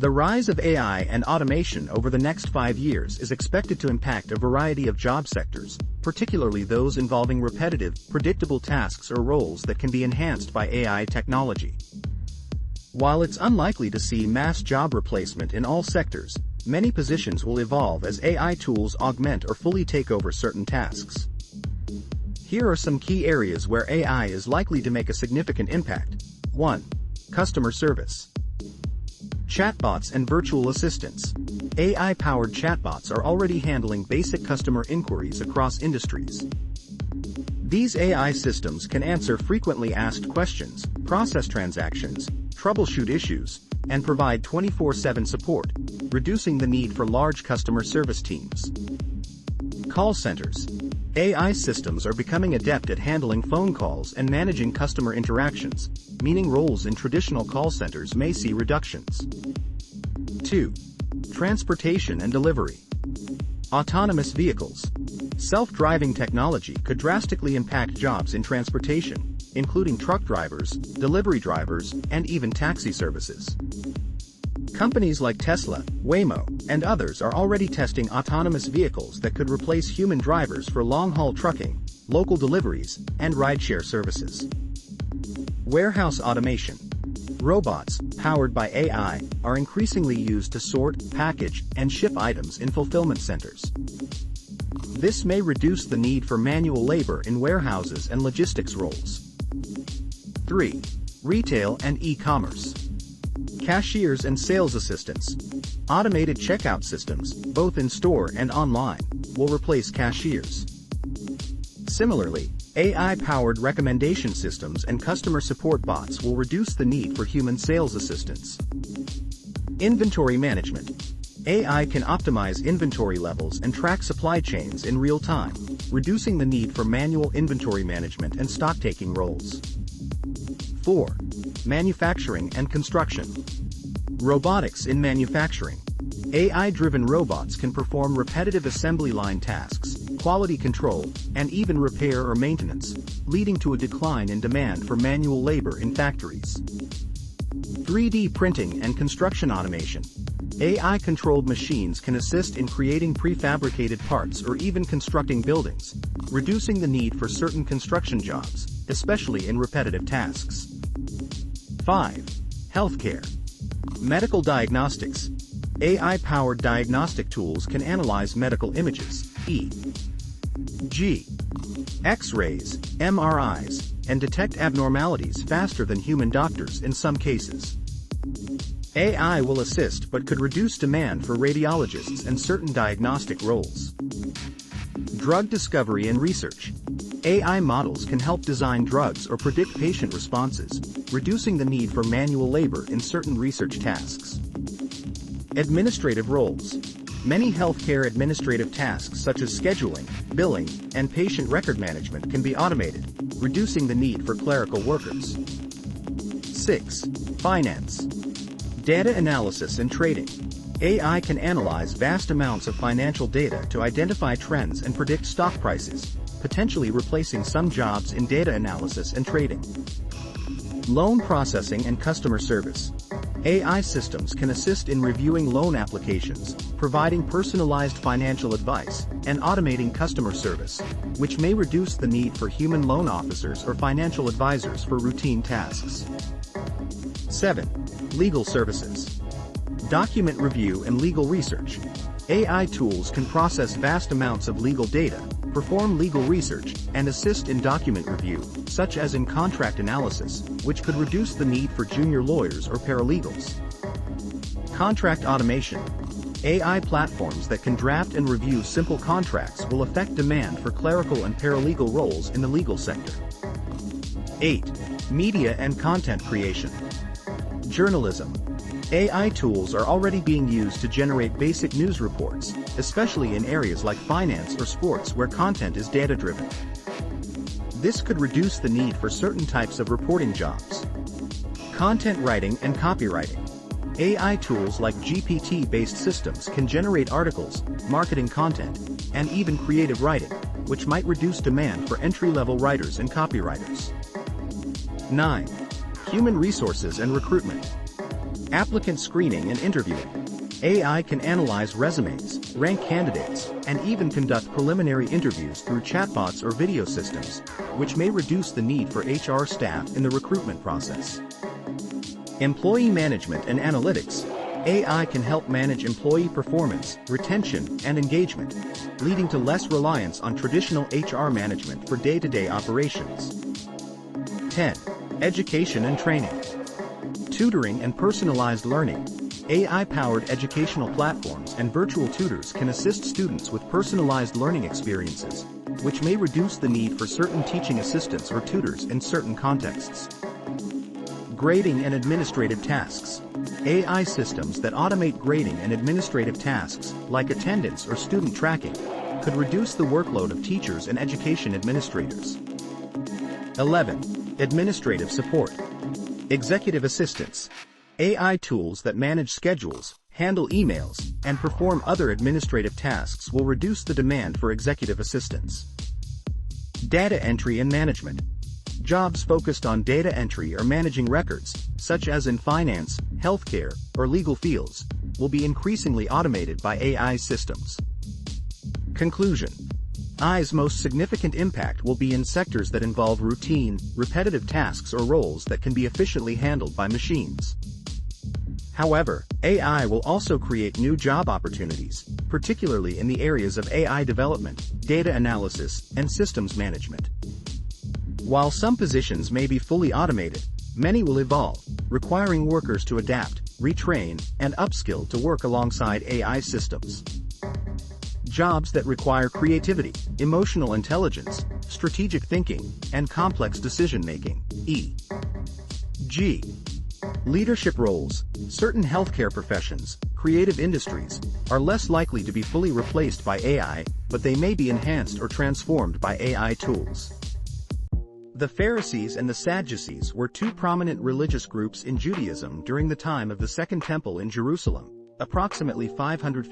The rise of AI and automation over the next 5 years is expected to impact a variety of job sectors, particularly those involving repetitive, predictable tasks or roles that can be enhanced by AI technology. While it's unlikely to see mass job replacement in all sectors, many positions will evolve as AI tools augment or fully take over certain tasks. Here are some key areas where AI is likely to make a significant impact. 1. Customer service. Chatbots and virtual assistants. AI-powered chatbots are already handling basic customer inquiries across industries. These AI systems can answer frequently asked questions, process transactions, troubleshoot issues, and provide 24/7 support, reducing the need for large customer service teams. Call centers. AI systems are becoming adept at handling phone calls and managing customer interactions, meaning roles in traditional call centers may see reductions. 2. Transportation and delivery. Autonomous vehicles. Self-driving technology could drastically impact jobs in transportation, including truck drivers, delivery drivers, and even taxi services. Companies like Tesla, Waymo, and others are already testing autonomous vehicles that could replace human drivers for long-haul trucking, local deliveries, and rideshare services. Warehouse automation. Robots, powered by AI, are increasingly used to sort, package, and ship items in fulfillment centers. This may reduce the need for manual labor in warehouses and logistics roles. 3. Retail and e-commerce. Cashiers and sales assistants. Automated checkout systems, both in store and online, will replace cashiers. Similarly, AI-powered recommendation systems and customer support bots will reduce the need for human sales assistants. Inventory management. AI can optimize inventory levels and track supply chains in real time, reducing the need for manual inventory management and stock-taking roles. 4. Manufacturing and construction. Robotics in manufacturing. AI-driven robots can perform repetitive assembly line tasks, quality control, and even repair or maintenance, leading to a decline in demand for manual labor in factories. 3D printing and construction automation. AI-controlled machines can assist in creating prefabricated parts or even constructing buildings, reducing the need for certain construction jobs, especially in repetitive tasks. 5. Healthcare. Medical diagnostics. AI-powered diagnostic tools can analyze medical images, e.g., X-rays, MRIs, and detect abnormalities faster than human doctors in some cases. AI will assist but could reduce demand for radiologists and certain diagnostic roles. Drug discovery and research. AI models can help design drugs or predict patient responses, reducing the need for manual labor in certain research tasks. Administrative roles. Many healthcare administrative tasks such as scheduling, billing, and patient record management can be automated, reducing the need for clerical workers. 6. Finance. Data analysis and trading. AI can analyze vast amounts of financial data to identify trends and predict stock prices, potentially replacing some jobs in data analysis and trading. Loan processing and customer service. AI systems can assist in reviewing loan applications, providing personalized financial advice, and automating customer service, which may reduce the need for human loan officers or financial advisors for routine tasks. 7. Legal services. Document review and legal research. AI tools can process vast amounts of legal data, perform legal research, and assist in document review, such as in contract analysis, which could reduce the need for junior lawyers or paralegals. Contract automation. AI platforms that can draft and review simple contracts will affect demand for clerical and paralegal roles in the legal sector. 8. Media and content creation. Journalism. AI tools are already being used to generate basic news reports, especially in areas like finance or sports where content is data-driven. This could reduce the need for certain types of reporting jobs. Content writing and copywriting. AI tools like GPT-based systems can generate articles, marketing content, and even creative writing, which might reduce demand for entry-level writers and copywriters. 9. Human resources and recruitment. Applicant screening and interviewing. AI can analyze resumes, rank candidates, and even conduct preliminary interviews through chatbots or video systems, which may reduce the need for HR staff in the recruitment process. Employee management and analytics. AI can help manage employee performance, retention, and engagement, leading to less reliance on traditional HR management for day-to-day operations. 10. Education and training. Tutoring and personalized learning. AI-powered educational platforms and virtual tutors can assist students with personalized learning experiences, which may reduce the need for certain teaching assistants or tutors in certain contexts. Grading and administrative tasks. AI systems that automate grading and administrative tasks, like attendance or student tracking, could reduce the workload of teachers and education administrators. 11. Administrative support. Executive assistants. AI tools that manage schedules, handle emails, and perform other administrative tasks will reduce the demand for executive assistants. Data entry and management. Jobs focused on data entry or managing records, such as in finance, healthcare, or legal fields, will be increasingly automated by AI systems. Conclusion. AI's most significant impact will be in sectors that involve routine, repetitive tasks or roles that can be efficiently handled by machines. However, AI will also create new job opportunities, particularly in the areas of AI development, data analysis, and systems management. While some positions may be fully automated, many will evolve, requiring workers to adapt, retrain, and upskill to work alongside AI systems. Jobs that require creativity, emotional intelligence, strategic thinking, and complex decision-making, e.g. leadership roles, certain healthcare professions, creative industries, are less likely to be fully replaced by AI, but they may be enhanced or transformed by AI tools. The Pharisees and the Sadducees were two prominent religious groups in Judaism during the time of the Second Temple in Jerusalem, approximately 550